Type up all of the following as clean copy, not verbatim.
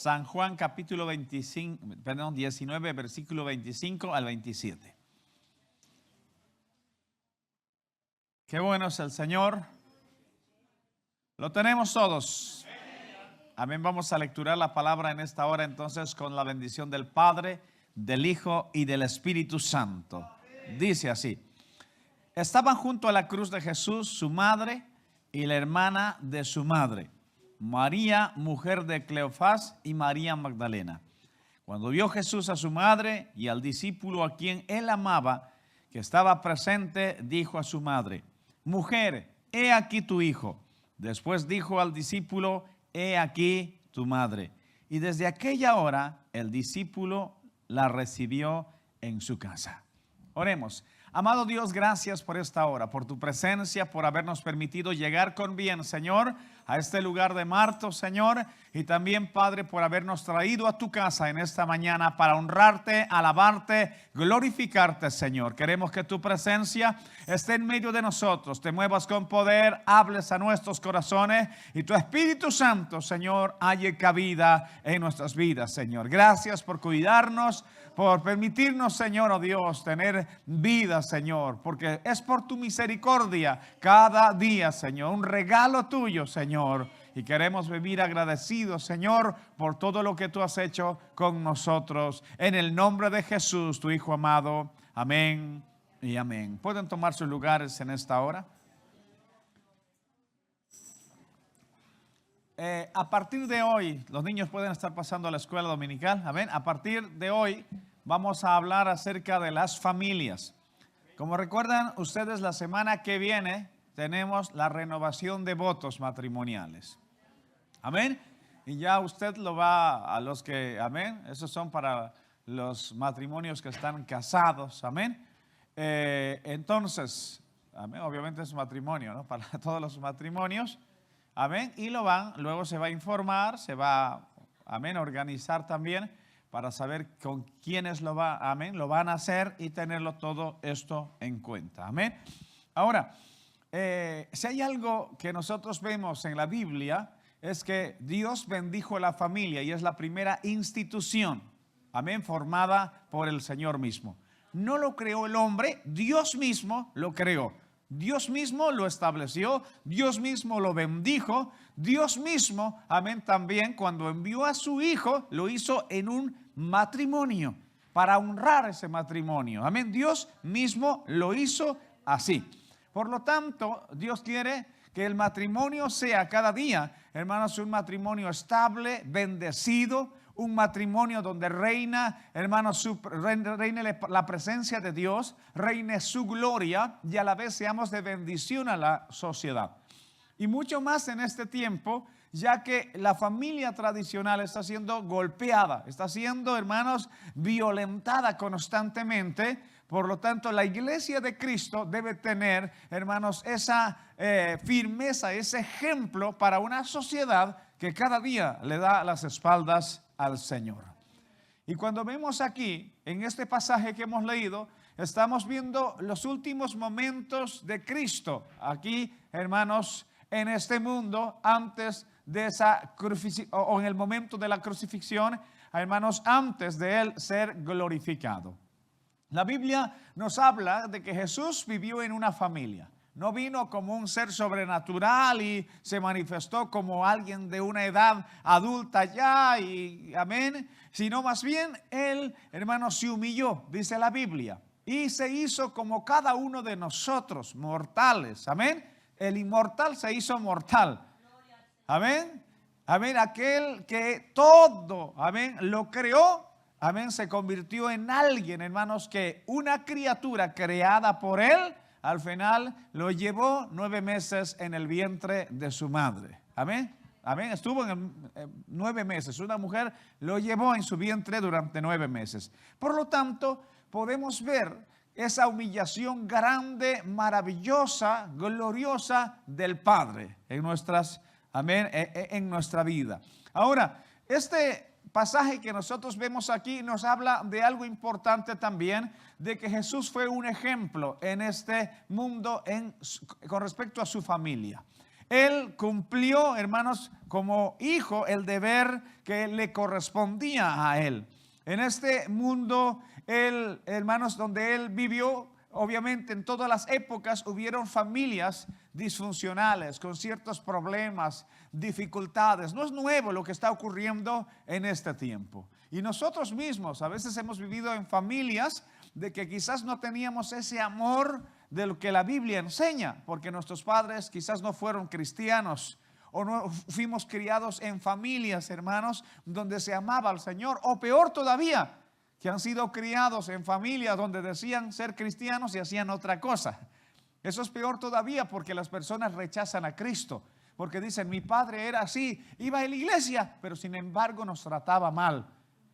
San Juan capítulo 19, versículo 25 al 27. Qué bueno es el Señor. Lo tenemos todos. Amén. Vamos a lecturar la palabra en esta hora entonces con la bendición del Padre, del Hijo y del Espíritu Santo. Dice así: estaban junto a la cruz de Jesús su madre y la hermana de su madre, María, mujer de Cleofás, y María Magdalena. Cuando vio Jesús a su madre y al discípulo a quien él amaba, que estaba presente, dijo a su madre: mujer, he aquí tu hijo. Después dijo al discípulo: he aquí tu madre. Y desde aquella hora el discípulo la recibió en su casa. Oremos. Amado Dios, gracias por esta hora, por tu presencia, por habernos permitido llegar con bien, Señor, a este lugar de Marto, Señor, y también, Padre, por habernos traído a tu casa en esta mañana para honrarte, alabarte, glorificarte, Señor. Queremos que tu presencia esté en medio de nosotros, te muevas con poder, hables a nuestros corazones y tu Espíritu Santo, Señor, halle cabida en nuestras vidas, Señor. Gracias por cuidarnos, por permitirnos, Señor, oh Dios, tener vida, Señor, porque es por tu misericordia cada día, Señor, un regalo tuyo, Señor, y queremos vivir agradecidos, Señor, por todo lo que tú has hecho con nosotros, en el nombre de Jesús, tu Hijo amado. Amén y amén. ¿Pueden tomar sus lugares en esta hora? A partir de hoy, los niños pueden estar pasando a la escuela dominical. Amén. A partir de hoy vamos a hablar acerca de las familias. Como recuerdan ustedes, la semana que viene tenemos la renovación de votos matrimoniales. Amén. Y ya usted lo va a los que, amén, esos son para los matrimonios que están casados. Amén. Entonces, amén, obviamente es matrimonio, ¿no? Para todos los matrimonios. Amén. Y luego se va a informar, se va, amén, a organizar también para saber con quiénes lo van a hacer y tenerlo todo esto en cuenta. Amén. Ahora, si hay algo que nosotros vemos en la Biblia, es que Dios bendijo la familia y es la primera institución, amén, formada por el Señor mismo. No lo creó el hombre, Dios mismo lo creó. Dios mismo lo estableció, Dios mismo lo bendijo, Dios mismo, amén, también cuando envió a su hijo, lo hizo en un matrimonio, para honrar ese matrimonio. Amén, Dios mismo lo hizo así. Por lo tanto, Dios quiere que el matrimonio sea cada día, hermanos, un matrimonio estable, bendecido, un matrimonio donde reina, hermanos, reine la presencia de Dios, reine su gloria y a la vez seamos de bendición a la sociedad. Y mucho más en este tiempo, ya que la familia tradicional está siendo golpeada, está siendo, hermanos, violentada constantemente. Por lo tanto, la iglesia de Cristo debe tener, hermanos, esa firmeza, ese ejemplo para una sociedad que cada día le da las espaldas al Señor. Y cuando vemos aquí, en este pasaje que hemos leído, estamos viendo los últimos momentos de Cristo. Aquí, hermanos, en este mundo, antes de esa crucifixión, o en el momento de la crucifixión, hermanos, antes de él ser glorificado. La Biblia nos habla de que Jesús vivió en una familia. No vino como un ser sobrenatural y se manifestó como alguien de una edad adulta ya, y amén, sino más bien él, hermanos, se humilló, dice la Biblia, y se hizo como cada uno de nosotros, mortales, amén. El inmortal se hizo mortal, amén, amén. Aquel que todo, amén, lo creó, amén, se convirtió en alguien, hermanos, que una criatura creada por él, al final lo llevó 9 meses en el vientre de su madre. Amén. Amén. Estuvo en 9 meses. Una mujer lo llevó en su vientre durante 9 meses. Por lo tanto, podemos ver esa humillación grande, maravillosa, gloriosa del Padre en en nuestra vida. Ahora, este pasaje que nosotros vemos aquí nos habla de algo importante también, de que Jesús fue un ejemplo en este mundo con respecto a su familia. él cumplió, hermanos, como hijo, el deber que le correspondía a él. En este mundo, él, hermanos, donde él vivió, obviamente en todas las épocas hubieron familias disfuncionales, con ciertos problemas, dificultades. No es nuevo lo que está ocurriendo en este tiempo. Y nosotros mismos a veces hemos vivido en familias de que quizás no teníamos ese amor de lo que la Biblia enseña, porque nuestros padres quizás no fueron cristianos, o no fuimos criados en familias, hermanos, donde se amaba al Señor, o peor todavía, que han sido criados en familias donde decían ser cristianos y hacían otra cosa. Eso es peor todavía, porque las personas rechazan a Cristo, porque dicen: mi padre era así, iba a la iglesia, pero sin embargo nos trataba mal.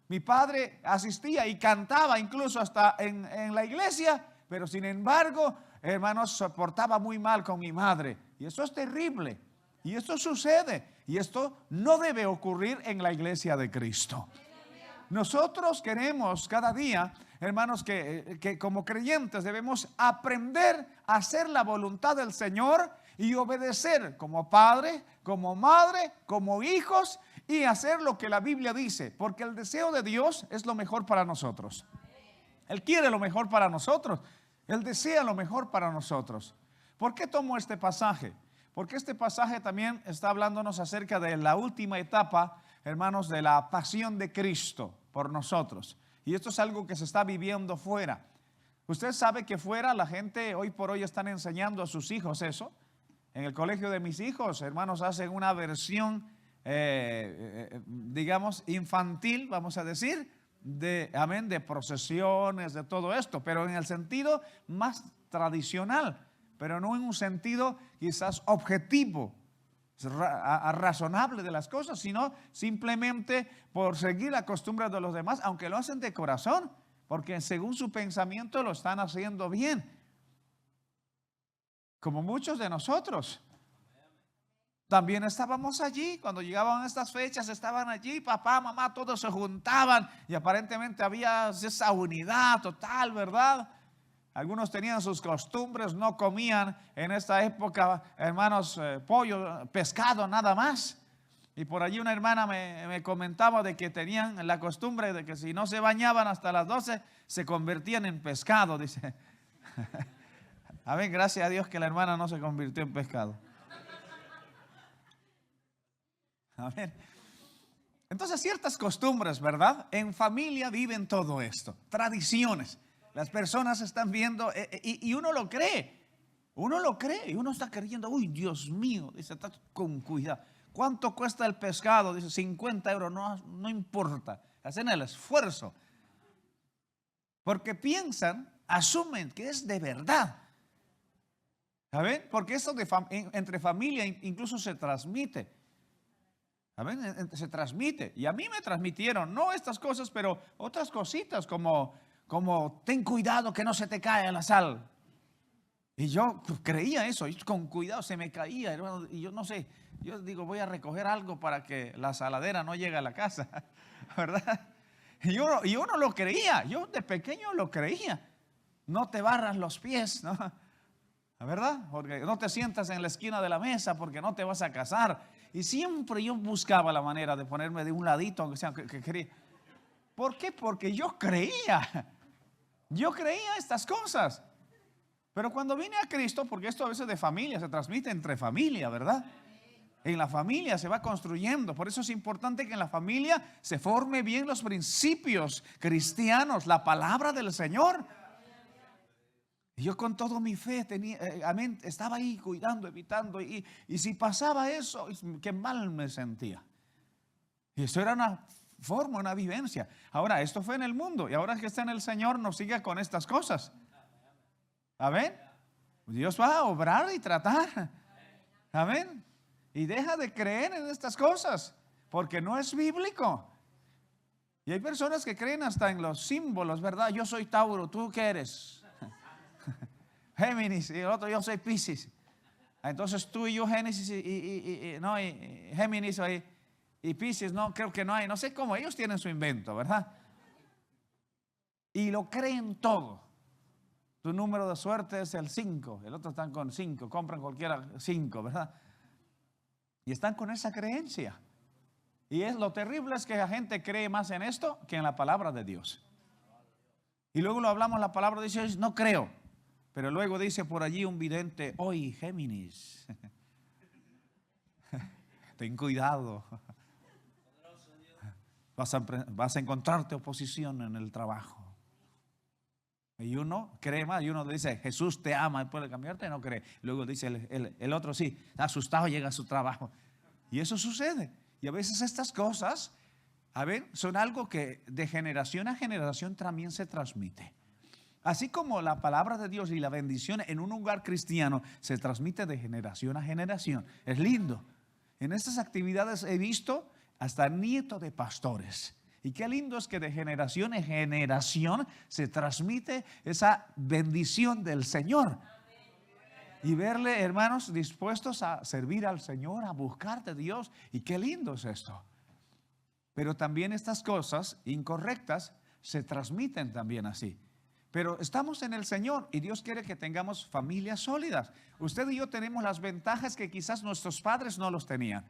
Mi padre asistía y cantaba incluso hasta en la iglesia, pero sin embargo, hermanos, se portaba muy mal con mi madre. Y eso es terrible. Y esto sucede. Y esto no debe ocurrir en la iglesia de Cristo. Nosotros queremos cada día, hermanos, que como creyentes debemos aprender a hacer la voluntad del Señor y obedecer como padre, como madre, como hijos, y hacer lo que la Biblia dice, porque el deseo de Dios es lo mejor para nosotros. Él quiere lo mejor para nosotros. Él desea lo mejor para nosotros. ¿Por qué tomo este pasaje? Porque este pasaje también está hablándonos acerca de la última etapa, hermanos, de la pasión de Cristo por nosotros. Y esto es algo que se está viviendo fuera. Usted sabe que fuera la gente hoy por hoy están enseñando a sus hijos eso. En el colegio de mis hijos, hermanos, hacen una versión, digamos, infantil, vamos a decir, amén, de procesiones, de todo esto, pero en el sentido más tradicional, pero no en un sentido quizás objetivo, razonable de las cosas, sino simplemente por seguir la costumbre de los demás, aunque lo hacen de corazón, porque según su pensamiento lo están haciendo bien, como muchos de nosotros. También estábamos allí, cuando llegaban estas fechas, estaban allí, papá, mamá, todos se juntaban y aparentemente había esa unidad total, ¿verdad? Algunos tenían sus costumbres, no comían en esta época, hermanos, pollo, pescado, nada más. Y por allí una hermana me comentaba de que tenían la costumbre de que si no se bañaban hasta las 12, se convertían en pescado, dice. A ver, gracias a Dios que la hermana no se convirtió en pescado. A ver. Entonces ciertas costumbres, ¿verdad? En familia viven todo esto, tradiciones. Las personas están viendo y uno lo cree. Uno lo cree y uno está creyendo: uy, Dios mío, dice, está con cuidado. ¿Cuánto cuesta el pescado? Dice, 50 euros, no importa. Hacen el esfuerzo. Porque piensan, asumen que es de verdad. ¿Saben? Porque esto entre familia incluso se transmite. ¿Saben? Se transmite. Y a mí me transmitieron, no estas cosas, pero otras cositas como ten cuidado que no se te caiga la sal. Y yo creía eso, y con cuidado se me caía, hermano, y yo no sé, yo digo, voy a recoger algo para que la saladera no llegue a la casa, ¿verdad? Y uno lo creía, yo de pequeño lo creía. No te barras los pies, ¿no? ¿Verdad? Porque no te sientas en la esquina de la mesa porque no te vas a casar. Y siempre yo buscaba la manera de ponerme de un ladito, aunque sea que quería. ¿Por qué? Porque yo creía estas cosas. Pero cuando vine a Cristo, porque esto a veces de familia se transmite entre familia, ¿verdad? En la familia se va construyendo. Por eso es importante que en la familia se forme bien los principios cristianos, la palabra del Señor. Y yo con toda mi fe amén, estaba ahí cuidando, evitando. Y si pasaba eso, qué mal me sentía. Y eso era una forma, una vivencia. Ahora, esto fue en el mundo. Y ahora que está en el Señor, nos sigue con estas cosas. Amén. Dios va a obrar y tratar. Amén. Y deja de creer en estas cosas, porque no es bíblico. Y hay personas que creen hasta en los símbolos, ¿verdad? Yo soy Tauro, ¿tú qué eres? Géminis, y el otro yo soy Piscis. Entonces tú y yo Géminis y Géminis y Piscis, no, creo que no hay. No sé cómo, ellos tienen su invento, ¿verdad? Y lo creen todo. Tu número de suerte es el 5, el otro están con 5, compran cualquiera 5, ¿verdad? Y están con esa creencia. Y lo terrible es que la gente cree más en esto que en la palabra de Dios. Y luego lo hablamos, la palabra dice, no creo. Pero luego dice por allí un vidente, oye, Géminis, ten cuidado. Vas a encontrarte oposición en el trabajo. Y uno cree más, y uno dice, Jesús te ama, puede cambiarte, no cree. Luego dice el otro, sí, asustado llega a su trabajo. Y eso sucede. Y a veces estas cosas, a ver, son algo que de generación a generación también se transmite. Así como la palabra de Dios y la bendición en un hogar cristiano se transmite de generación a generación. Es lindo. En estas actividades he visto hasta nietos de pastores. Y qué lindo es que de generación en generación se transmite esa bendición del Señor. Y verle, hermanos, dispuestos a servir al Señor, a buscar de Dios. Y qué lindo es esto. Pero también estas cosas incorrectas se transmiten también así. Pero estamos en el Señor y Dios quiere que tengamos familias sólidas. Usted y yo tenemos las ventajas que quizás nuestros padres no los tenían.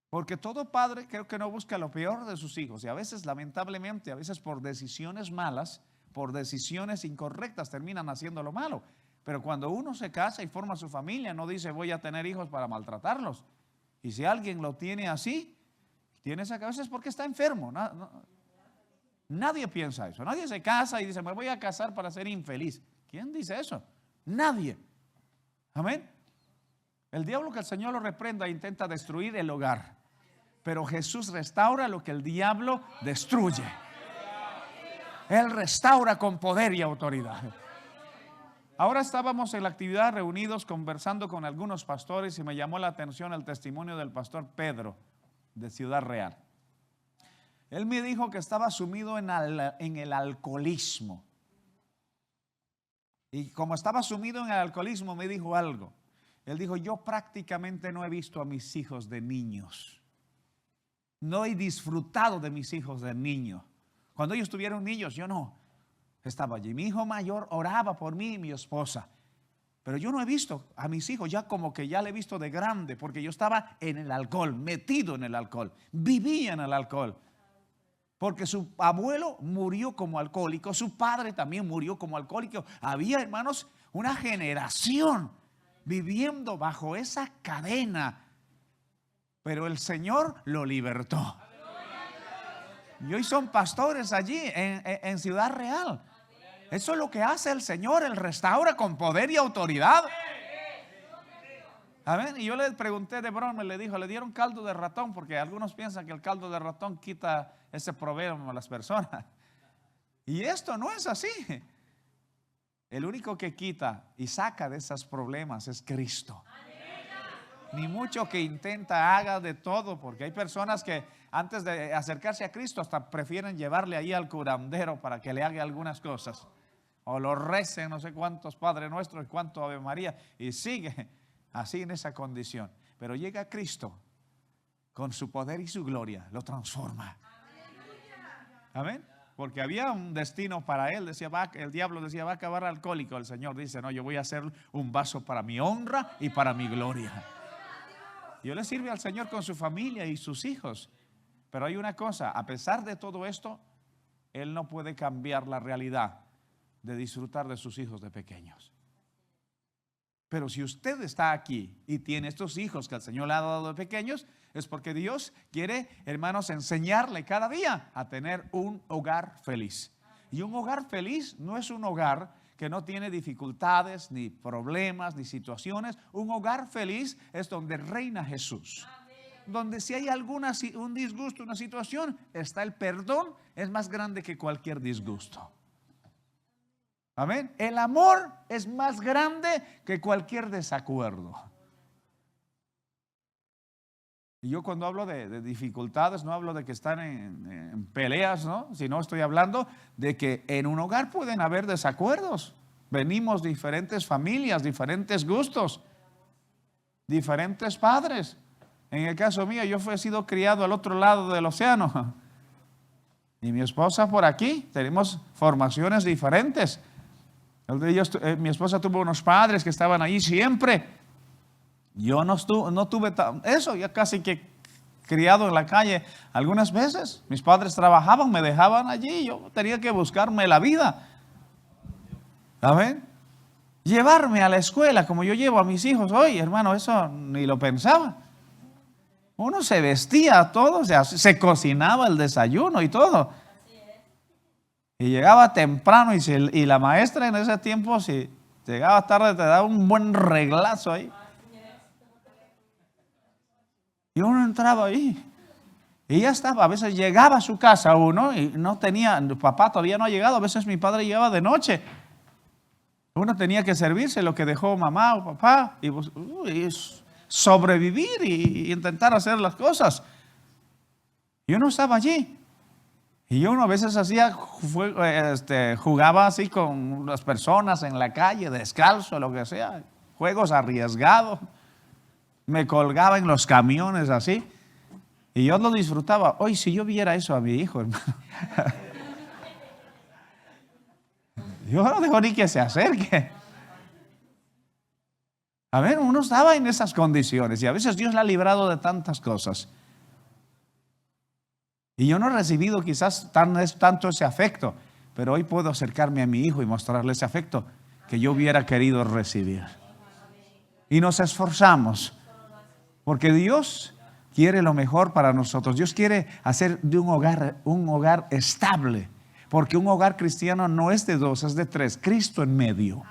Porque todo padre creo que no busca lo peor de sus hijos. Y a veces, lamentablemente, a veces por decisiones malas, por decisiones incorrectas, terminan haciendo lo malo. Pero cuando uno se casa y forma su familia, no dice voy a tener hijos para maltratarlos. Y si alguien lo tiene así, tiene esa cabeza es porque está enfermo. Nadie piensa eso. Nadie se casa y dice me voy a casar para ser infeliz. ¿Quién dice eso? Nadie. Amén. El diablo, que el Señor lo reprenda, intenta destruir el hogar. Pero Jesús restaura lo que el diablo destruye. Él restaura con poder y autoridad. Ahora estábamos en la actividad reunidos conversando con algunos pastores y me llamó la atención el testimonio del pastor Pedro de Ciudad Real. Él me dijo que estaba sumido en el alcoholismo. Y como estaba sumido en el alcoholismo, me dijo algo. Él dijo, yo prácticamente no he visto a mis hijos de niños. No he disfrutado de mis hijos de niños. Cuando ellos tuvieron niños, yo no. Estaba allí. Mi hijo mayor oraba por mí y mi esposa. Pero yo no he visto a mis hijos, ya como que ya le he visto de grande, porque yo estaba en el alcohol, metido en el alcohol. Vivía en el alcohol. Porque su abuelo murió como alcohólico, su padre también murió como alcohólico. Había, hermanos, una generación viviendo bajo esa cadena. Pero el Señor lo libertó. Y hoy son pastores allí en Ciudad Real. Eso es lo que hace el Señor. Él restaura con poder y autoridad. Amén. Y yo le pregunté de broma, le dijo, le dieron caldo de ratón, porque algunos piensan que el caldo de ratón quita ese problema a las personas. Y esto no es así. El único que quita y saca de esos problemas es Cristo. Ni mucho que intenta haga de todo, porque hay personas que antes de acercarse a Cristo hasta prefieren llevarle ahí al curandero para que le haga algunas cosas. O lo recen no sé cuántos Padre Nuestro y cuánto Ave María. Y sigue así en esa condición. Pero llega Cristo con su poder y su gloria, lo transforma. Amén. Porque había un destino para él. Decía, el diablo decía, va a acabar alcohólico. El Señor dice, no, yo voy a hacer un vaso para mi honra y para mi gloria. Y él le sirve al Señor con su familia y sus hijos. Pero hay una cosa, a pesar de todo esto, él no puede cambiar la realidad de disfrutar de sus hijos de pequeños. Pero si usted está aquí y tiene estos hijos que el Señor le ha dado de pequeños, es porque Dios quiere, hermanos, enseñarle cada día a tener un hogar feliz. Y un hogar feliz no es un hogar que no tiene dificultades, ni problemas, ni situaciones. Un hogar feliz es donde reina Jesús. Donde si hay un disgusto, una situación, está el perdón, es más grande que cualquier disgusto. Amén. El amor es más grande que cualquier desacuerdo. Y yo cuando hablo de dificultades, no hablo de que están en peleas, ¿no? Sino estoy hablando de que en un hogar pueden haber desacuerdos. Venimos diferentes familias, diferentes gustos, diferentes padres. En el caso mío, yo he sido criado al otro lado del océano. Y mi esposa por aquí, tenemos formaciones diferentes. Mi esposa tuvo unos padres que estaban ahí siempre. Yo no tuve eso, ya casi que criado en la calle algunas veces. Mis padres trabajaban, me dejaban allí, yo tenía que buscarme la vida. ¿Saben? Llevarme a la escuela como yo llevo a mis hijos hoy, hermano, eso ni lo pensaba. Uno se vestía todo, o sea, se cocinaba el desayuno y todo. Y llegaba temprano y la maestra en ese tiempo, si llegaba tarde, te daba un buen reglazo ahí. Y uno entraba ahí. Y ya estaba, a veces llegaba a su casa uno y no tenía, papá todavía no ha llegado, a veces mi padre llegaba de noche. Uno tenía que servirse lo que dejó mamá o papá y sobrevivir y intentar hacer las cosas. Y uno estaba allí. Y uno a veces jugaba así con las personas en la calle, descalzo, lo que sea, juegos arriesgados. Me colgaba en los camiones así. Y yo lo disfrutaba. Hoy si yo viera eso a mi hijo, hermano. Yo no dejo ni que se acerque. A ver, uno estaba en esas condiciones y a veces Dios le ha librado de tantas cosas. Y yo no he recibido quizás tanto ese afecto, pero hoy puedo acercarme a mi hijo y mostrarle ese afecto que yo hubiera querido recibir. Y nos esforzamos, porque Dios quiere lo mejor para nosotros. Dios quiere hacer de un hogar estable, porque un hogar cristiano no es de dos, es de tres. Cristo en medio.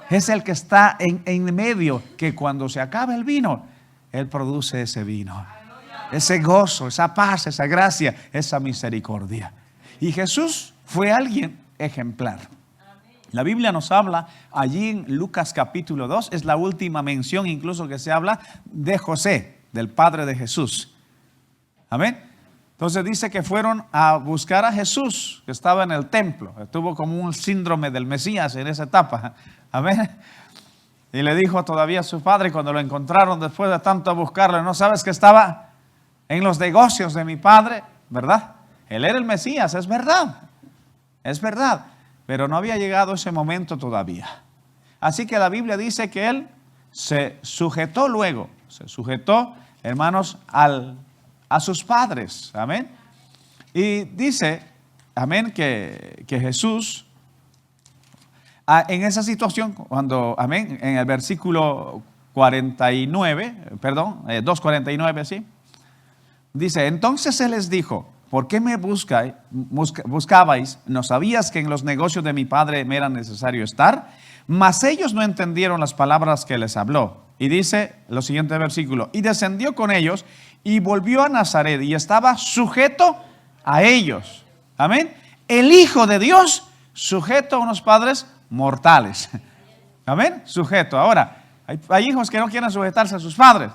Es el que está en medio, que cuando se acaba el vino, Él produce ese vino. Ese gozo, esa paz, esa gracia, esa misericordia. Y Jesús fue alguien ejemplar. La Biblia nos habla allí en Lucas capítulo 2, es la última mención incluso que se habla de José, del padre de Jesús. Amén. Entonces dice que fueron a buscar a Jesús, que estaba en el templo. Tuvo como un síndrome del Mesías en esa etapa. Amén. Y le dijo todavía a su padre cuando lo encontraron después de tanto buscarlo, ¿no sabes que estaba en los negocios de mi padre? ¿Verdad? Él era el Mesías, es verdad. Es verdad. Pero no había llegado ese momento todavía. Así que la Biblia dice que él se sujetó luego. Se sujetó, hermanos, a sus padres. Amén. Y dice, amén, que Jesús, en esa situación, cuando, amén, en el versículo 2:49, ¿sí? Dice, entonces Él les dijo, ¿por qué me buscabais? ¿No sabías que en los negocios de mi padre me era necesario estar? Mas ellos no entendieron las palabras que les habló. Y dice lo siguiente versículo, y descendió con ellos y volvió a Nazaret y estaba sujeto a ellos. Amén. El Hijo de Dios sujeto a unos padres mortales. Amén. Sujeto. Ahora, hay hijos que no quieren sujetarse a sus padres.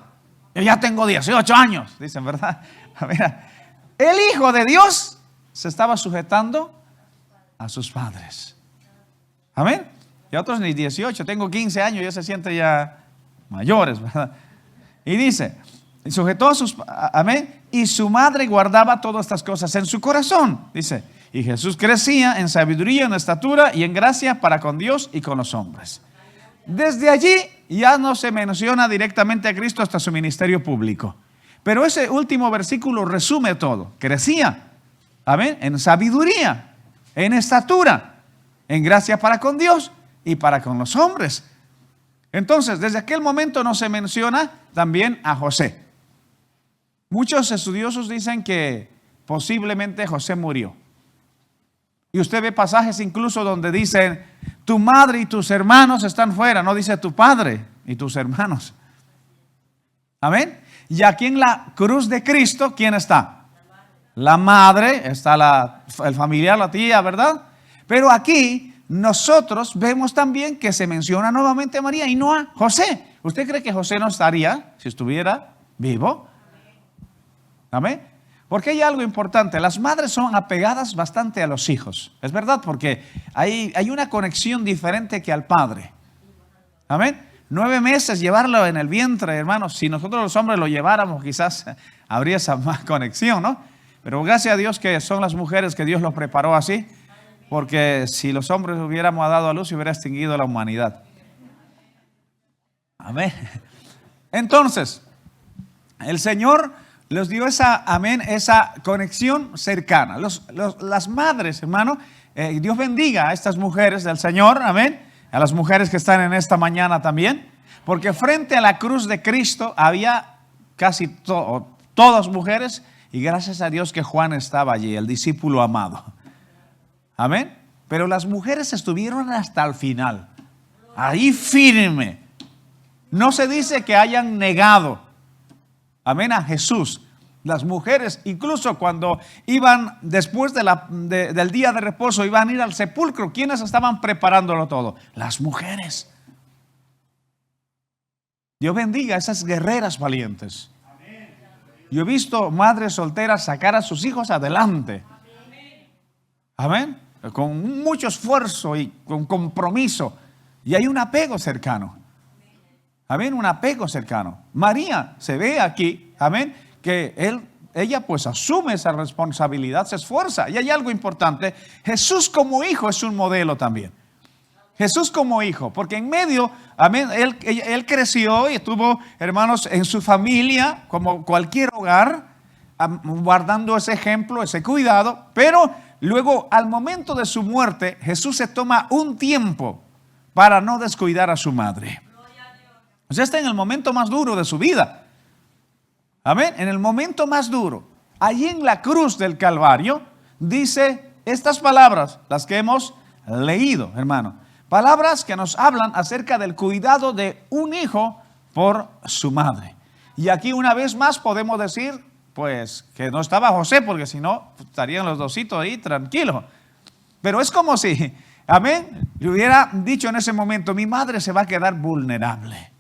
Yo ya tengo 18 años, dicen, ¿verdad? Mira, el Hijo de Dios se estaba sujetando a sus padres. Amén. Y otros ni 18, tengo 15 años, ya se sienten ya mayores, ¿verdad? Y dice, sujetó a sus, amén, y su madre guardaba todas estas cosas en su corazón, dice. Y Jesús crecía en sabiduría, en estatura y en gracia para con Dios y con los hombres. Desde allí ya no se menciona directamente a Cristo hasta su ministerio público. Pero ese último versículo resume todo. Crecía, amén, en sabiduría, en estatura, en gracia para con Dios y para con los hombres. Entonces, desde aquel momento no se menciona también a José. Muchos estudiosos dicen que posiblemente José murió. Y usted ve pasajes incluso donde dicen, tu madre y tus hermanos están fuera. No dice tu padre y tus hermanos. Amén. Y aquí en la cruz de Cristo, ¿quién está? La madre, está el familiar, la tía, ¿verdad? Pero aquí nosotros vemos también que se menciona nuevamente a María y no a José. ¿Usted cree que José no estaría si estuviera vivo? Amén. Porque hay algo importante, las madres son apegadas bastante a los hijos, es verdad, porque hay una conexión diferente que al padre. Amén. 9 meses llevarlo en el vientre, hermanos, si nosotros los hombres lo lleváramos quizás habría esa más conexión, ¿no? Pero gracias a Dios que son las mujeres que Dios los preparó así, porque si los hombres hubiéramos dado a luz se hubiera extinguido la humanidad. Amén. Entonces, el Señor les dio esa, amén, esa conexión cercana. Las madres, hermano, Dios bendiga a estas mujeres del Señor, amén, a las mujeres que están en esta mañana también, porque frente a la cruz de Cristo había casi todas mujeres, y gracias a Dios que Juan estaba allí, el discípulo amado. Amén. Pero las mujeres estuvieron hasta el final, ahí firme. No se dice que hayan negado, amén, a Jesús. Las mujeres, incluso cuando iban después del día de reposo, iban a ir al sepulcro, ¿quiénes estaban preparándolo todo? Las mujeres. Dios bendiga a esas guerreras valientes. Yo he visto madres solteras sacar a sus hijos adelante. Amén. Con mucho esfuerzo y con compromiso. Y hay un apego cercano. Amén, un apego cercano. María se ve aquí, amén, que ella pues asume esa responsabilidad, se esfuerza. Y hay algo importante, Jesús como hijo es un modelo también. Jesús como hijo, porque en medio, amén, él creció y estuvo, hermanos, en su familia, como cualquier hogar, guardando ese ejemplo, ese cuidado, pero luego al momento de su muerte, Jesús se toma un tiempo para no descuidar a su madre. O sea, está en el momento más duro de su vida. Amén. En el momento más duro. Allí en la cruz del Calvario dice estas palabras, las que hemos leído, hermano. Palabras que nos hablan acerca del cuidado de un hijo por su madre. Y aquí una vez más podemos decir, pues, que no estaba José, porque si no, estarían los dositos ahí tranquilos. Pero es como si, amén, le hubiera dicho en ese momento, mi madre se va a quedar vulnerable.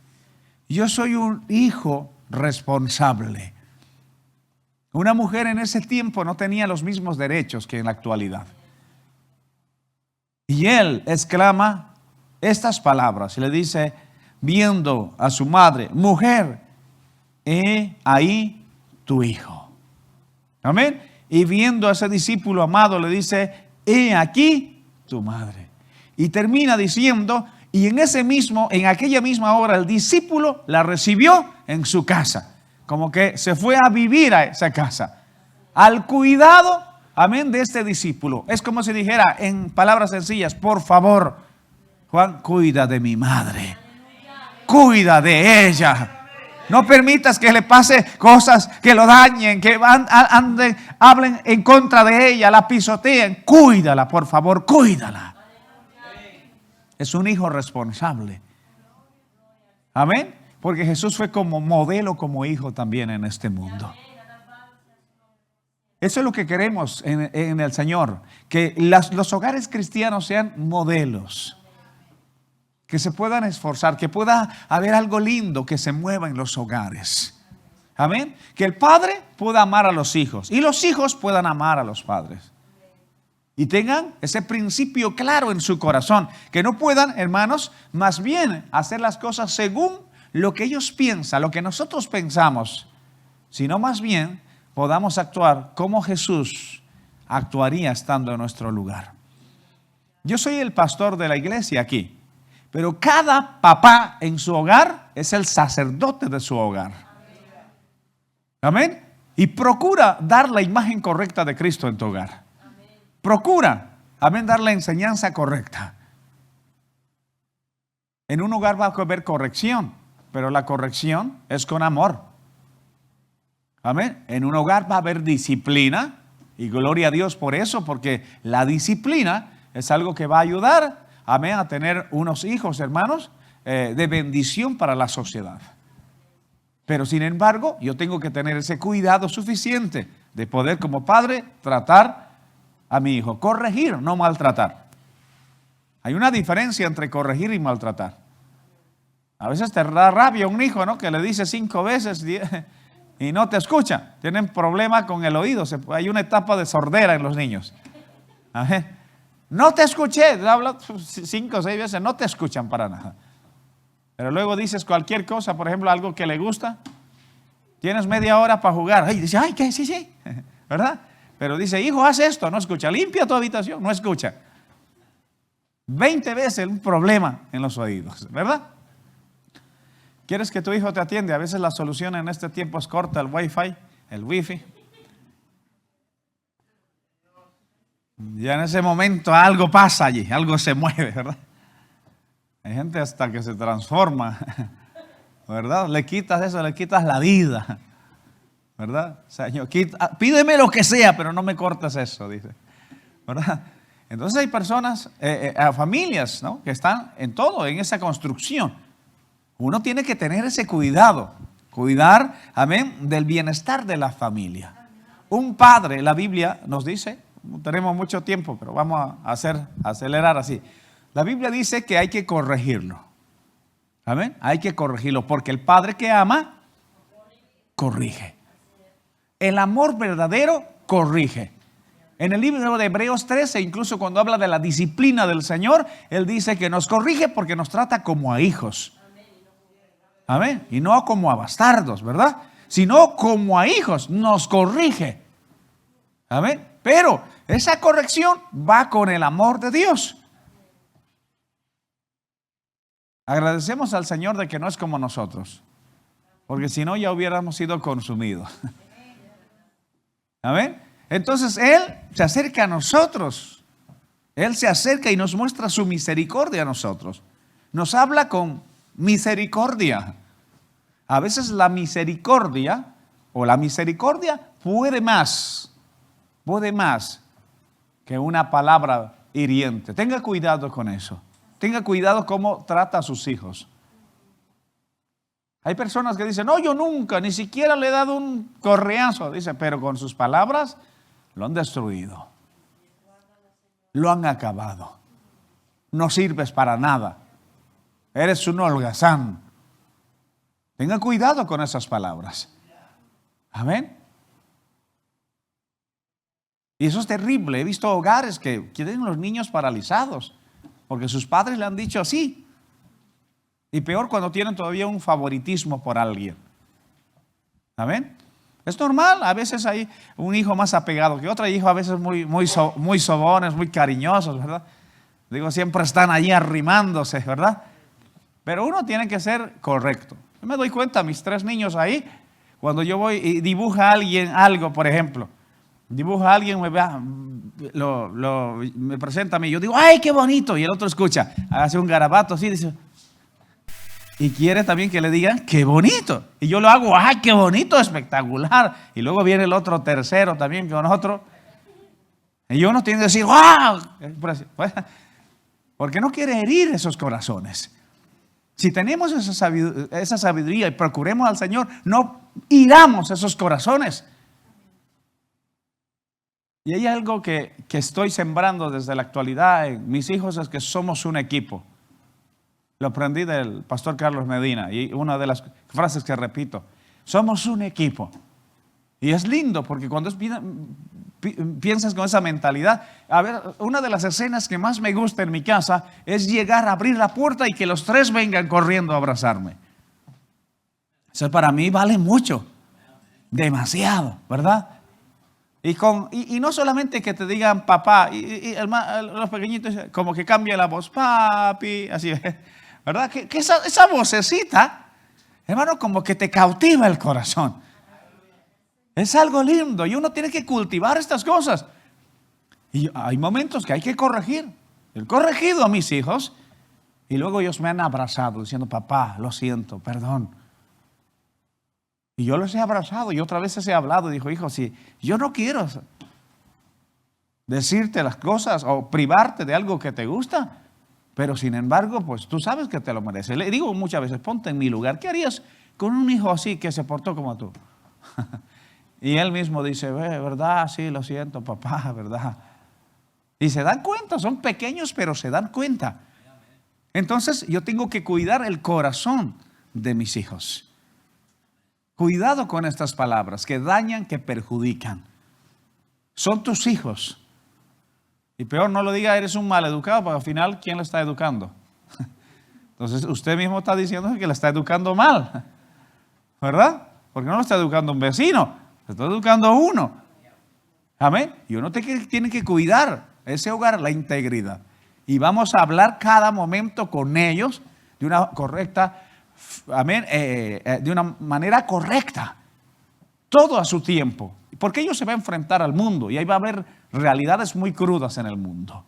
Yo soy un hijo responsable. Una mujer en ese tiempo no tenía los mismos derechos que en la actualidad. Y él exclama estas palabras y le dice, viendo a su madre, mujer, he ahí tu hijo. Amén. Y viendo a ese discípulo amado le dice, he aquí tu madre. Y termina diciendo, y en aquella misma hora el discípulo la recibió en su casa. Como que se fue a vivir a esa casa. Al cuidado, amén, de este discípulo. Es como si dijera en palabras sencillas, por favor, Juan, cuida de mi madre. Cuida de ella. No permitas que le pase cosas que lo dañen, que hablen en contra de ella, la pisoteen. Cuídala, por favor, cuídala. Es un hijo responsable. Amén. Porque Jesús fue como modelo, como hijo también en este mundo. Eso es lo que queremos en el Señor. Que los hogares cristianos sean modelos. Que se puedan esforzar. Que pueda haber algo lindo que se mueva en los hogares. Amén. Que el padre pueda amar a los hijos. Y los hijos puedan amar a los padres. Y tengan ese principio claro en su corazón. Que no puedan, hermanos, más bien hacer las cosas según lo que ellos piensan, lo que nosotros pensamos. Sino más bien podamos actuar como Jesús actuaría estando en nuestro lugar. Yo soy el pastor de la iglesia aquí. Pero cada papá en su hogar es el sacerdote de su hogar. Amén. Y procura dar la imagen correcta de Cristo en tu hogar. Procura, amén, dar la enseñanza correcta. En un hogar va a haber corrección, pero la corrección es con amor. Amén. En un hogar va a haber disciplina y gloria a Dios por eso, porque la disciplina es algo que va a ayudar, amén, a tener unos hijos, hermanos, de bendición para la sociedad. Pero sin embargo, yo tengo que tener ese cuidado suficiente de poder como padre tratar a mi hijo. Corregir, no maltratar. Hay una diferencia entre corregir y maltratar. A veces te da rabia un hijo, ¿no? Que le dice 5 veces y no te escucha. Tienen problema con el oído. Hay una etapa de sordera en los niños. Amén. No te escuché. Habla 5 o 6 veces, no te escuchan para nada. Pero luego dices cualquier cosa, por ejemplo, algo que le gusta. Tienes media hora para jugar. Ay, dice, ay, ¿qué? Sí. ¿Verdad? Pero dice, hijo, haz esto, no escucha. Limpia tu habitación, no escucha. 20 veces un problema en los oídos, ¿verdad? ¿Quieres que tu hijo te atienda? A veces la solución en este tiempo es corta, el wifi, el wifi. Ya en ese momento algo pasa allí, algo se mueve, ¿verdad? Hay gente hasta que se transforma, ¿verdad? Le quitas eso, le quitas la vida, ¿verdad? Señor, pídeme lo que sea, pero no me cortes eso, dice, ¿verdad? Entonces hay personas, familias, ¿no?, que están en todo, en esa construcción. Uno tiene que tener ese cuidado, cuidar, amén, del bienestar de la familia. Un padre, la Biblia nos dice, no tenemos mucho tiempo, pero vamos a acelerar así. La Biblia dice que hay que corregirlo. Amén. Hay que corregirlo porque el padre que ama, corrige. El amor verdadero corrige. En el libro de Hebreos 13, incluso cuando habla de la disciplina del Señor, Él dice que nos corrige porque nos trata como a hijos. Amén. Y no como a bastardos, ¿verdad? Sino como a hijos, nos corrige. Amén. Pero esa corrección va con el amor de Dios. Agradecemos al Señor de que no es como nosotros, porque si no ya hubiéramos sido consumidos. Amén. Entonces Él se acerca a nosotros. Él se acerca y nos muestra su misericordia a nosotros. Nos habla con misericordia. A veces la misericordia puede más que una palabra hiriente. Tenga cuidado con eso. Tenga cuidado cómo trata a sus hijos. Hay personas que dicen, no, yo nunca, ni siquiera le he dado un correazo. Dice, pero con sus palabras lo han destruido. Lo han acabado. No sirves para nada. Eres un holgazán. Tenga cuidado con esas palabras. Amén. Y eso es terrible. He visto hogares que tienen los niños paralizados porque sus padres le han dicho así. Y peor cuando tienen todavía un favoritismo por alguien. Amén. Es normal. A veces hay un hijo más apegado que otro. Hay hijos a veces muy sobones, muy cariñosos, ¿verdad? Digo, siempre están allí arrimándose, ¿verdad? Pero uno tiene que ser correcto. Yo me doy cuenta, mis 3 niños ahí, cuando yo voy y dibuja a alguien algo, por ejemplo. Dibuja a alguien, me presenta a mí, yo digo, ¡ay, qué bonito! Y el otro escucha, hace un garabato así, dice, y quiere también que le digan, ¡qué bonito! Y yo lo hago, ¡ay, qué bonito, espectacular! Y luego viene el otro tercero también con otro. Y uno tiene que decir, ¡wow! Porque no quiere herir esos corazones. Si tenemos esa sabiduría y procuremos al Señor, no hiramos esos corazones. Y hay algo que estoy sembrando desde la actualidad en mis hijos, es que somos un equipo. Lo aprendí del pastor Carlos Medina y una de las frases que repito, somos un equipo. Y es lindo porque cuando piensas con esa mentalidad, a ver, una de las escenas que más me gusta en mi casa es llegar a abrir la puerta y que los 3 vengan corriendo a abrazarme. Eso para mí vale mucho, demasiado, ¿verdad? Y no solamente que te digan papá, y los pequeñitos como que cambia la voz, papi, así, ¿verdad? Que esa vocecita, hermano, como que te cautiva el corazón. Es algo lindo y uno tiene que cultivar estas cosas. Y hay momentos que hay que corregir. He corregido a mis hijos y luego ellos me han abrazado diciendo, papá, lo siento, perdón. Y yo los he abrazado y otra vez les he hablado y dijo, hijo, si yo no quiero decirte las cosas o privarte de algo que te gusta, pero sin embargo, pues tú sabes que te lo mereces. Le digo muchas veces, ponte en mi lugar. ¿Qué harías con un hijo así que se portó como tú? Y él mismo dice, ¿verdad? Sí, lo siento, papá, ¿verdad? Y se dan cuenta, son pequeños, pero se dan cuenta. Entonces yo tengo que cuidar el corazón de mis hijos. Cuidado con estas palabras que dañan, que perjudican. Son tus hijos. Y peor, no lo diga, eres un maleducado, porque al final, ¿quién lo está educando? Entonces usted mismo está diciendo que la está educando mal, ¿verdad? Porque no lo está educando un vecino, lo está educando uno. Amén. Y uno tiene que cuidar ese hogar, la integridad. Y vamos a hablar cada momento con ellos de una correcta amén, de una manera correcta. Todo a su tiempo. Porque ellos se van a enfrentar al mundo y ahí va a haber realidades muy crudas en el mundo.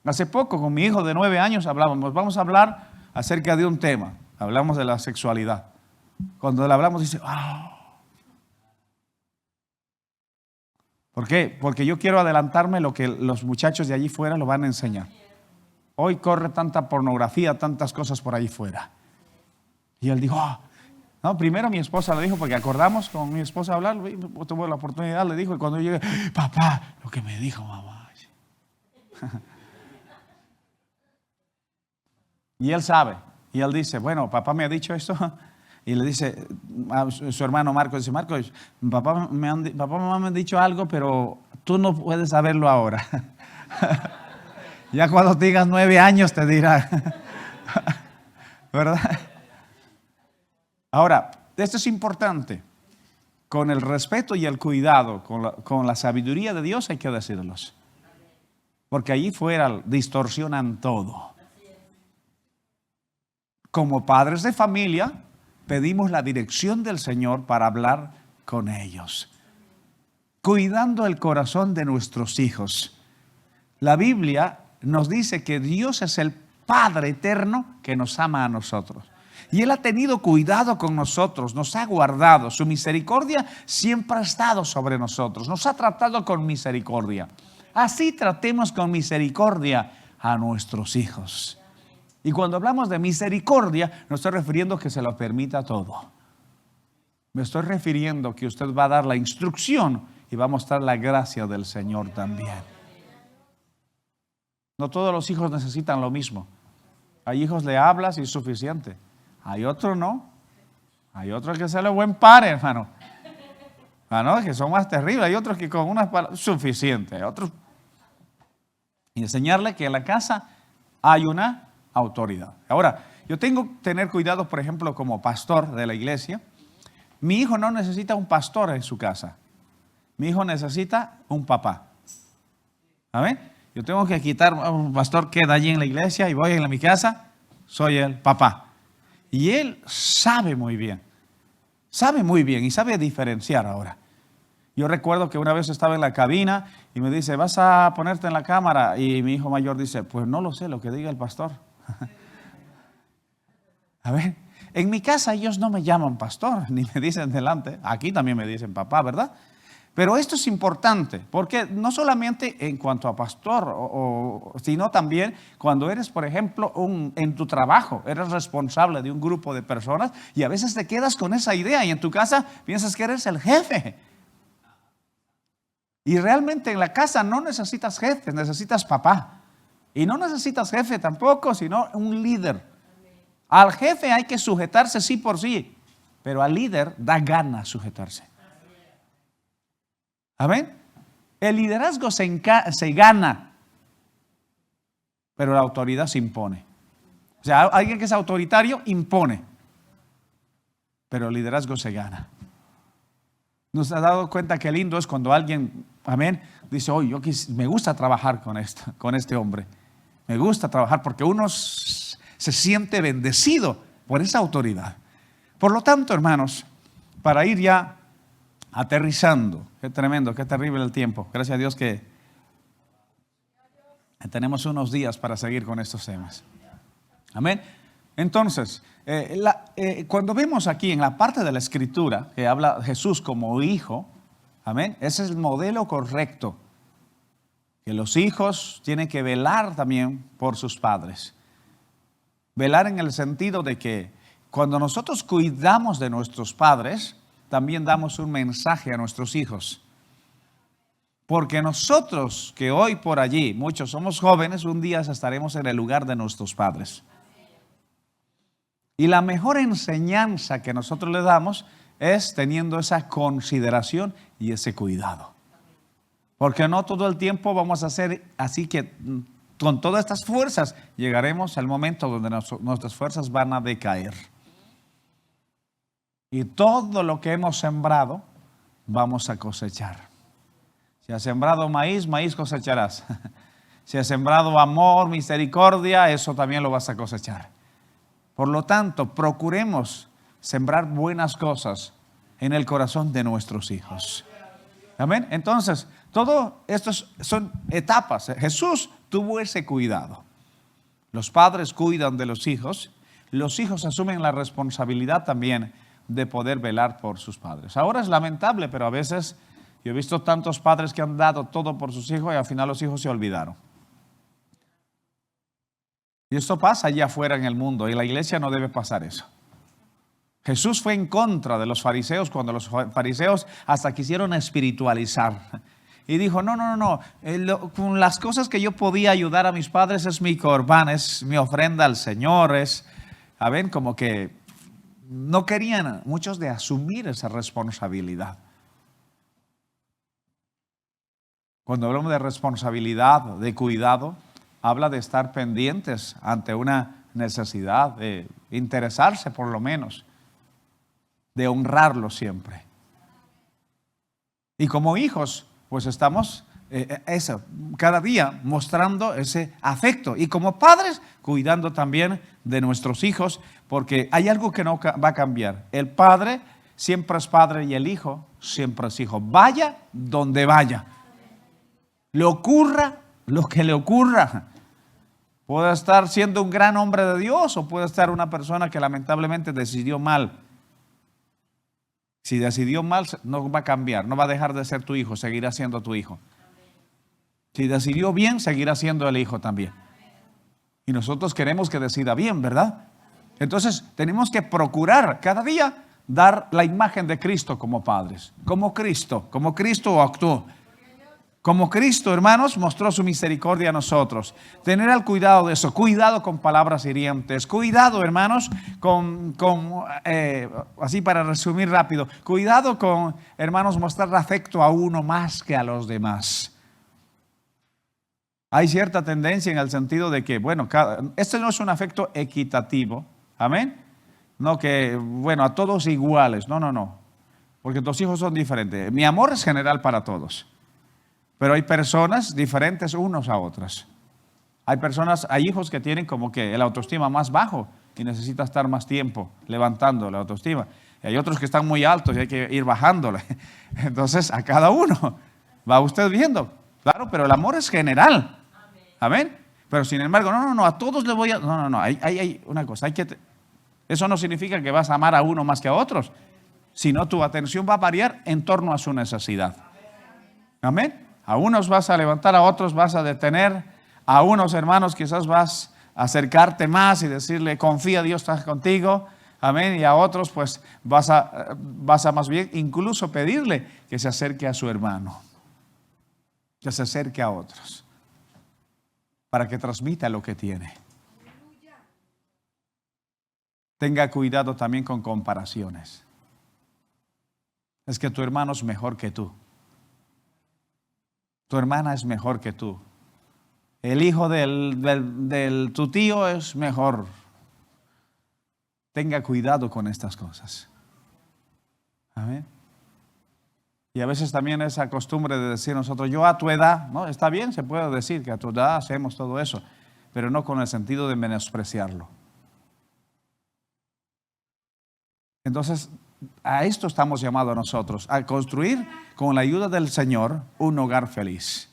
Hace poco con mi hijo de 9 años hablábamos, vamos a hablar acerca de un tema. Hablamos de la sexualidad. Cuando le hablamos dice, ¿por qué? Porque yo quiero adelantarme lo que los muchachos de allí fuera lo van a enseñar. Hoy corre tanta pornografía, tantas cosas por allí fuera. Y él dijo, no, primero mi esposa le dijo, porque acordamos con mi esposa hablar, tuvo la oportunidad, le dijo, y cuando yo llegué, papá, lo que me dijo mamá. Y él sabe, y él dice, bueno, papá me ha dicho esto, y le dice a su hermano Marcos, dice, Marcos, papá y mamá me han dicho algo, pero tú no puedes saberlo ahora. Ya cuando tengas 9 años te dirá, ¿verdad? Ahora, esto es importante. Con el respeto y el cuidado, con la sabiduría de Dios hay que decirlos. Porque allí fuera distorsionan todo. Como padres de familia, pedimos la dirección del Señor para hablar con ellos. Cuidando el corazón de nuestros hijos. La Biblia nos dice que Dios es el Padre eterno que nos ama a nosotros. Y Él ha tenido cuidado con nosotros, nos ha guardado. Su misericordia siempre ha estado sobre nosotros. Nos ha tratado con misericordia. Así tratemos con misericordia a nuestros hijos. Y cuando hablamos de misericordia, no estoy refiriendo que se lo permita todo. Me estoy refiriendo que usted va a dar la instrucción y va a mostrar la gracia del Señor también. No todos los hijos necesitan lo mismo. Hay hijos le hablas y es suficiente. Hay otros no. Hay otros que se le buen par, hermano. ¿No? Que son más terribles. Hay otros que con unas palabras suficiente. Hay otros. Y enseñarle que en la casa hay una autoridad. Ahora, yo tengo que tener cuidado, por ejemplo, como pastor de la iglesia. Mi hijo no necesita un pastor en su casa. Mi hijo necesita un papá. ¿Amén? Yo tengo que quitar un pastor que queda allí en la iglesia y voy a mi casa. Soy el papá. Y él sabe muy bien y sabe diferenciar ahora. Yo recuerdo que una vez estaba en la cabina y me dice, ¿vas a ponerte en la cámara? Y mi hijo mayor dice, pues no lo sé, lo que diga el pastor. A ver, en mi casa ellos no me llaman pastor, ni me dicen delante. Aquí también me dicen papá, ¿verdad? Pero esto es importante, porque no solamente en cuanto a pastor, sino también cuando eres, por ejemplo, en tu trabajo, eres responsable de un grupo de personas y a veces te quedas con esa idea y en tu casa piensas que eres el jefe. Y realmente en la casa no necesitas jefe, necesitas papá. Y no necesitas jefe tampoco, sino un líder. Al jefe hay que sujetarse sí por sí, pero al líder da gana sujetarse. ¿Amén? El liderazgo se gana, pero la autoridad se impone. O sea, alguien que es autoritario impone, pero el liderazgo se gana. Nos ha dado cuenta que lindo es cuando alguien, amén, dice, oye, me gusta trabajar con este hombre. Me gusta trabajar porque uno se siente bendecido por esa autoridad. Por lo tanto, hermanos, para ir ya aterrizando, qué tremendo, qué terrible el tiempo. Gracias a Dios que tenemos unos días para seguir con estos temas. Amén. Entonces, cuando vemos aquí en la parte de la Escritura que habla Jesús como hijo, amén, ese es el modelo correcto. Que los hijos tienen que velar también por sus padres. Velar en el sentido de que cuando nosotros cuidamos de nuestros padres, también damos un mensaje a nuestros hijos. Porque nosotros que hoy por allí, muchos somos jóvenes, un día estaremos en el lugar de nuestros padres. Y la mejor enseñanza que nosotros le damos es teniendo esa consideración y ese cuidado. Porque no todo el tiempo vamos a hacer así que con todas estas fuerzas llegaremos al momento donde nuestras fuerzas van a decaer. Y todo lo que hemos sembrado, vamos a cosechar. Si has sembrado maíz, maíz cosecharás. Si has sembrado amor, misericordia, eso también lo vas a cosechar. Por lo tanto, procuremos sembrar buenas cosas en el corazón de nuestros hijos. Amén. Entonces, todo esto son etapas. Jesús tuvo ese cuidado. Los padres cuidan de los hijos asumen la responsabilidad también de poder velar por sus padres. Ahora es lamentable, pero a veces yo he visto tantos padres que han dado todo por sus hijos y al final los hijos se olvidaron. Y esto pasa allá afuera en el mundo y en la iglesia no debe pasar eso. Jesús fue en contra de los fariseos cuando los fariseos hasta quisieron espiritualizar. Y dijo, no, con las cosas que yo podía ayudar a mis padres es mi corbán, es mi ofrenda al Señor, ven, como que no querían muchos de asumir esa responsabilidad. Cuando hablamos de responsabilidad, de cuidado, habla de estar pendientes ante una necesidad, de interesarse por lo menos, de honrarlo siempre. Y como hijos, pues estamos cada día mostrando ese afecto. Y como padres, cuidando también de nuestros hijos, porque hay algo que no va a cambiar. El padre siempre es padre y el hijo siempre es hijo. Vaya donde vaya. Le ocurra lo que le ocurra. Puede estar siendo un gran hombre de Dios o puede estar una persona que lamentablemente decidió mal. Si decidió mal, no va a cambiar, no va a dejar de ser tu hijo, seguirá siendo tu hijo. Si decidió bien, seguirá siendo el hijo también. Y nosotros queremos que decida bien, ¿verdad? Entonces tenemos que procurar cada día dar la imagen de Cristo como padres. Como Cristo actuó. Como Cristo, hermanos, mostró su misericordia a nosotros. Tener el cuidado de eso. Cuidado con palabras hirientes. Cuidado, hermanos, así para resumir rápido. Cuidado con, hermanos, mostrar afecto a uno más que a los demás. Hay cierta tendencia en el sentido de que, bueno, este no es un afecto equitativo. Amén. No que, bueno, a todos iguales. No. Porque tus hijos son diferentes. Mi amor es general para todos. Pero hay personas diferentes unos a otras. Hay hijos que tienen como que el autoestima más bajo y necesita estar más tiempo levantando la autoestima. Y hay otros que están muy altos y hay que ir bajándole. Entonces, a cada uno va usted viendo. Claro, pero el amor es general. Amén. Pero sin embargo, no, a todos le voy a... No, hay una cosa. Eso no significa que vas a amar a uno más que a otros, sino tu atención va a variar en torno a su necesidad. Amén. A unos vas a levantar, a otros vas a detener, a unos hermanos quizás vas a acercarte más y decirle, confía, Dios está contigo, amén, y a otros pues vas a más bien incluso pedirle que se acerque a su hermano, que se acerque a otros, para que transmita lo que tiene. Tenga cuidado también con comparaciones. Es que tu hermano es mejor que tú. Tu hermana es mejor que tú. El hijo de tu tío es mejor. Tenga cuidado con estas cosas. Amén. Y a veces también esa costumbre de decir nosotros, yo a tu edad, ¿no? Está bien, se puede decir que a tu edad hacemos todo eso, pero no con el sentido de menospreciarlo. Entonces, a esto estamos llamados nosotros, a construir con la ayuda del Señor un hogar feliz.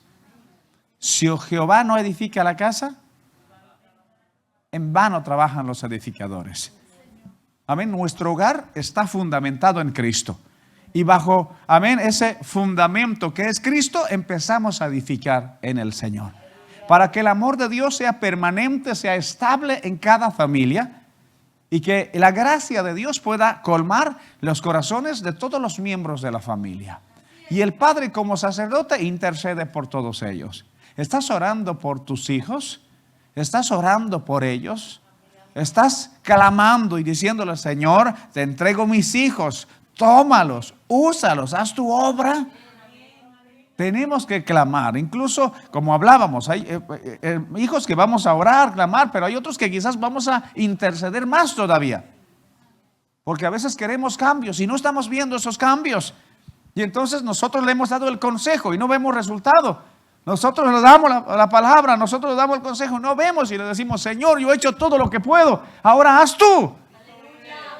Si Jehová no edifica la casa, en vano trabajan los edificadores. Amén. Nuestro hogar está fundamentado en Cristo. Y bajo, amén, ese fundamento que es Cristo, empezamos a edificar en el Señor. Para que el amor de Dios sea permanente, sea estable en cada familia. Y que la gracia de Dios pueda colmar los corazones de todos los miembros de la familia. Y el Padre como sacerdote intercede por todos ellos. ¿Estás orando por tus hijos? ¿Estás orando por ellos? ¿Estás clamando y diciéndole, Señor, te entrego mis hijos, tómalos, úsalos, haz tu obra? Tenemos que clamar, incluso como hablábamos, hay hijos que vamos a orar, clamar, pero hay otros que quizás vamos a interceder más todavía. Porque a veces queremos cambios y no estamos viendo esos cambios. Y entonces nosotros le hemos dado el consejo y no vemos resultado. Nosotros le damos la palabra, nosotros le damos el consejo, no vemos y le decimos, Señor, yo he hecho todo lo que puedo, ahora haz tú.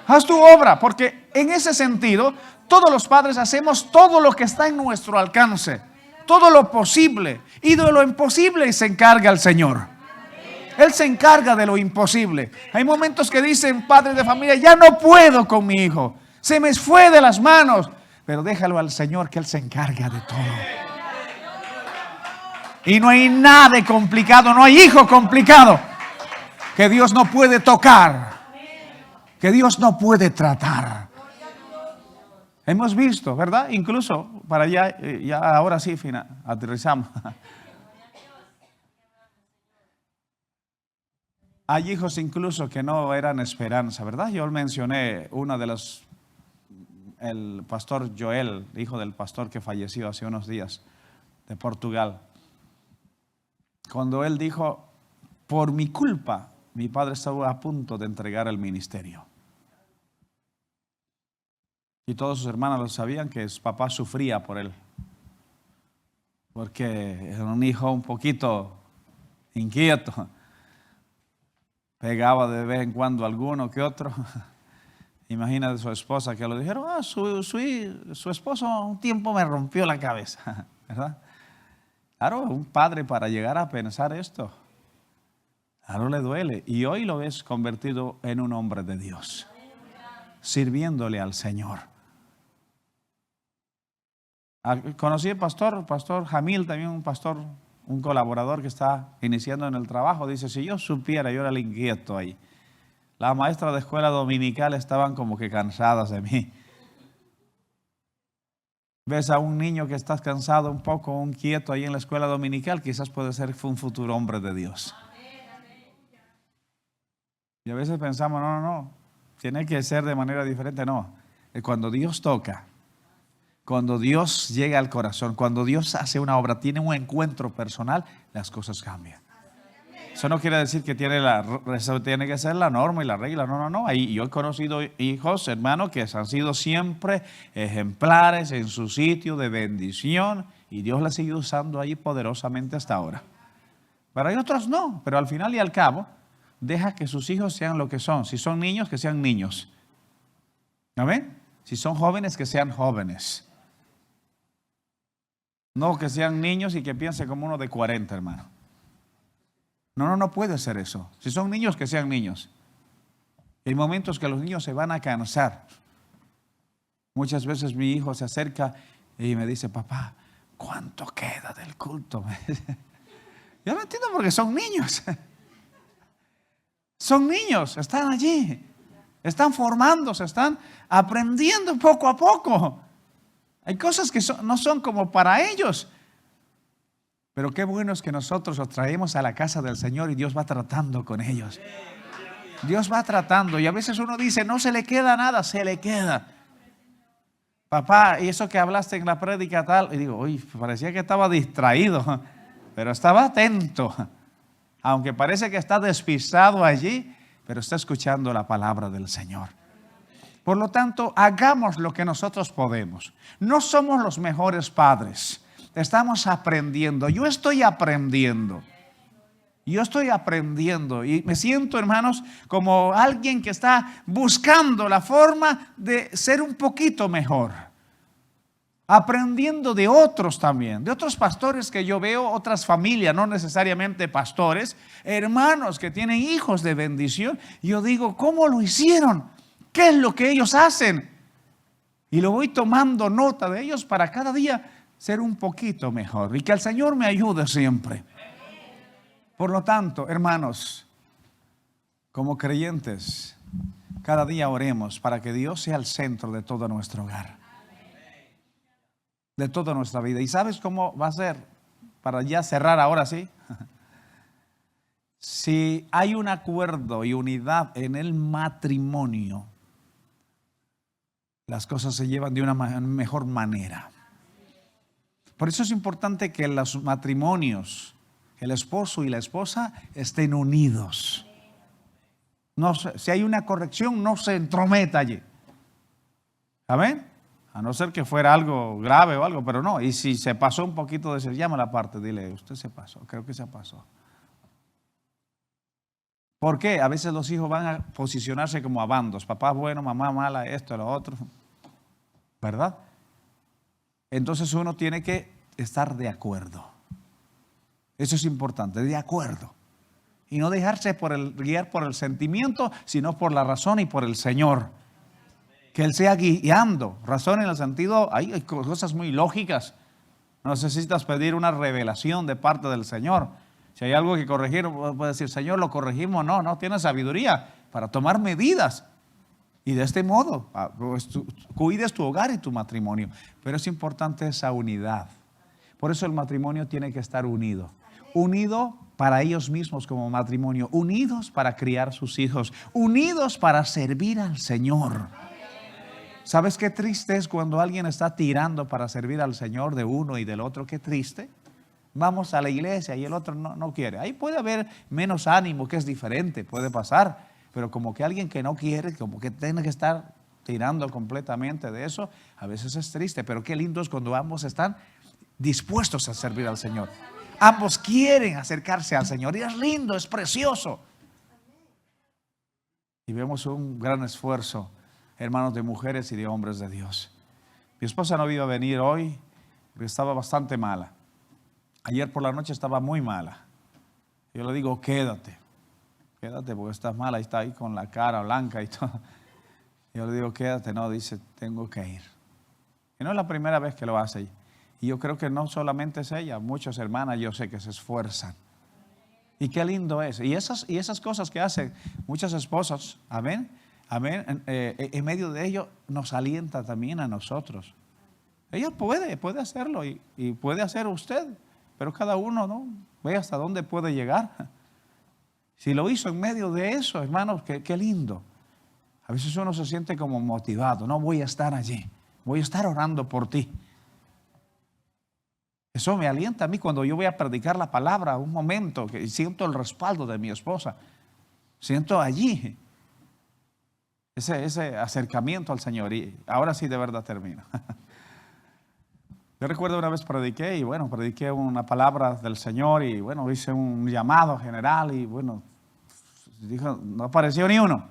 Haz tu obra, porque en ese sentido, todos los padres hacemos todo lo que está en nuestro alcance, todo lo posible, y de lo imposible se encarga el Señor. Él se encarga de lo imposible. Hay momentos que dicen padres de familia, ya no puedo con mi hijo, se me fue de las manos, pero déjalo al Señor que Él se encarga de todo. Y no hay nada complicado, no hay hijo complicado que Dios no puede tocar, que Dios no puede tratar. Hemos visto, ¿verdad? Incluso para allá, ya ahora sí, aterrizamos. Hay hijos incluso que no eran esperanza, ¿verdad? Yo mencioné una de las, el pastor Joel, hijo del pastor que falleció hace unos días, de Portugal. Cuando él dijo, por mi culpa, mi padre estaba a punto de entregar el ministerio. Y todos sus hermanos lo sabían que su papá sufría por él. Porque era un hijo un poquito inquieto. Pegaba de vez en cuando alguno que otro. Imagínate su esposa que lo dijeron, su esposo un tiempo me rompió la cabeza, ¿verdad? Claro, un padre para llegar a pensar esto, claro le duele. Y hoy lo ves convertido en un hombre de Dios, sirviéndole al Señor. Conocí al pastor Jamil, también un pastor, un colaborador que está iniciando en el trabajo. Dice, si yo supiera, yo era el inquieto ahí. Las maestras de escuela dominical estaban como que cansadas de mí. Ves a un niño que está cansado un poco, un quieto ahí en la escuela dominical, quizás puede ser un futuro hombre de Dios. Y a veces pensamos, no, tiene que ser de manera diferente. No, cuando Dios toca, cuando Dios llega al corazón, cuando Dios hace una obra, tiene un encuentro personal, las cosas cambian. Eso no quiere decir que eso tiene que ser la norma y la regla. No. Yo he conocido hijos, hermanos, que han sido siempre ejemplares en su sitio de bendición y Dios les sigue usando ahí poderosamente hasta ahora. Pero hay otros no, pero al final y al cabo, deja que sus hijos sean lo que son. Si son niños, que sean niños. ¿Amén? Si son jóvenes, que sean jóvenes. No que sean niños y que piensen como uno de 40, hermano. No puede ser eso. Si son niños, que sean niños. Hay momentos que los niños se van a cansar. Muchas veces mi hijo se acerca y me dice, papá, ¿cuánto queda del culto? Yo no entiendo porque son niños. Son niños, están allí. Están formándose, están aprendiendo poco a poco. Hay cosas que no son como para ellos. Pero qué bueno es que nosotros los traemos a la casa del Señor y Dios va tratando con ellos. Dios va tratando y a veces uno dice, no se le queda nada, se le queda. Papá, y eso que hablaste en la prédica tal, y digo, uy, parecía que estaba distraído, pero estaba atento. Aunque parece que está despistado allí, pero está escuchando la palabra del Señor. Por lo tanto, hagamos lo que nosotros podemos. No somos los mejores padres. Estamos aprendiendo. Yo estoy aprendiendo y me siento, hermanos, como alguien que está buscando la forma de ser un poquito mejor. Aprendiendo de otros también, de otros pastores que yo veo, otras familias, no necesariamente pastores, hermanos que tienen hijos de bendición. Yo digo, ¿cómo lo hicieron? ¿Qué es lo que ellos hacen? Y lo voy tomando nota de ellos para cada día ser un poquito mejor y que el Señor me ayude siempre. Por lo tanto, hermanos, como creyentes, cada día oremos para que Dios sea el centro de todo nuestro hogar, de toda nuestra vida. ¿Y sabes cómo va a ser? Para ya cerrar ahora sí. Si hay un acuerdo y unidad en el matrimonio, las cosas se llevan de una mejor manera. Por eso es importante que los matrimonios, el esposo y la esposa estén unidos. No, si hay una corrección, no se entrometa allí. ¿Amén? A no ser que fuera algo grave o algo, pero no. Y si se pasó un poquito de eso, llámala aparte, dile, usted se pasó, creo que se pasó. ¿Por qué? A veces los hijos van a posicionarse como a bandos. Papá bueno, mamá mala, esto, lo otro. ¿Verdad? Entonces uno tiene que estar de acuerdo. Eso es importante, de acuerdo. Y no dejarse guiar por el sentimiento, sino por la razón y por el Señor. Que Él sea guiando. Razón en el sentido, hay cosas muy lógicas. No necesitas pedir una revelación de parte del Señor. Si hay algo que corregir, puedes decir, Señor, lo corregimos. No tienes sabiduría para tomar medidas. Y de este modo, pues, cuides tu hogar y tu matrimonio. Pero es importante esa unidad. Por eso el matrimonio tiene que estar unido. Unido para ellos mismos como matrimonio. Unidos para criar sus hijos. Unidos para servir al Señor. ¿Sabes qué triste es cuando alguien está tirando para servir al Señor de uno y del otro? Qué triste. Vamos a la iglesia y el otro no quiere. Ahí puede haber menos ánimo, que es diferente, puede pasar. Pero como que alguien que no quiere, como que tiene que estar tirando completamente de eso, a veces es triste. Pero qué lindo es cuando ambos están dispuestos a servir al Señor. Ambos quieren acercarse al Señor y es lindo, es precioso. Y vemos un gran esfuerzo, hermanos, de mujeres y de hombres de Dios. Mi esposa no iba a venir hoy porque estaba bastante mala. Ayer por la noche estaba muy mala. Yo le digo, quédate porque estás mala. Y está ahí con la cara blanca y todo. Yo le digo, quédate. No, dice, tengo que ir. Y no es la primera vez que lo hace. Y yo creo que no solamente es ella, muchas hermanas yo sé que se esfuerzan. Y qué lindo es. Y esas cosas que hacen muchas esposas, amén, amén, en medio de ello nos alienta también a nosotros. Ella puede hacerlo y puede hacer usted, pero cada uno, ¿no? Ve hasta dónde puede llegar. Si lo hizo en medio de eso, hermanos, qué lindo. A veces uno se siente como motivado, no voy a estar allí, voy a estar orando por ti. Eso me alienta a mí cuando yo voy a predicar la palabra, un momento que siento el respaldo de mi esposa. Siento allí ese acercamiento al Señor. Y ahora sí de verdad termino. Yo recuerdo una vez prediqué una palabra del Señor y bueno, hice un llamado general y bueno, dijo, no apareció ni uno.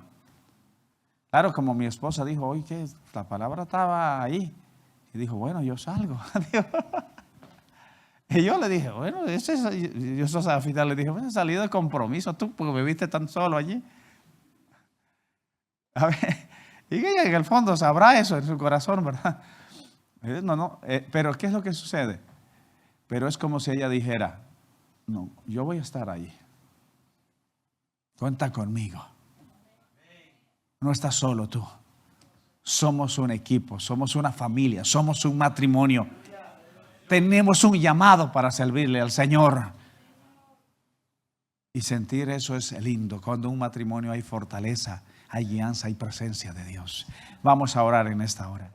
Claro, como mi esposa dijo, oye, que la palabra estaba ahí. Y dijo, bueno, yo salgo. Y yo le dije, bueno, yo al final le dije, bueno, salido de compromiso tú, porque me viste tan solo allí. A ver, y ella en el fondo sabrá eso en su corazón, ¿verdad? Pero ¿qué es lo que sucede? Pero es como si ella dijera, no, yo voy a estar allí. Cuenta conmigo. No estás solo tú. Somos un equipo, somos una familia, somos un matrimonio. Tenemos un llamado para servirle al Señor. Y sentir eso es lindo. Cuando en un matrimonio hay fortaleza, hay guianza, hay presencia de Dios. Vamos a orar en esta hora.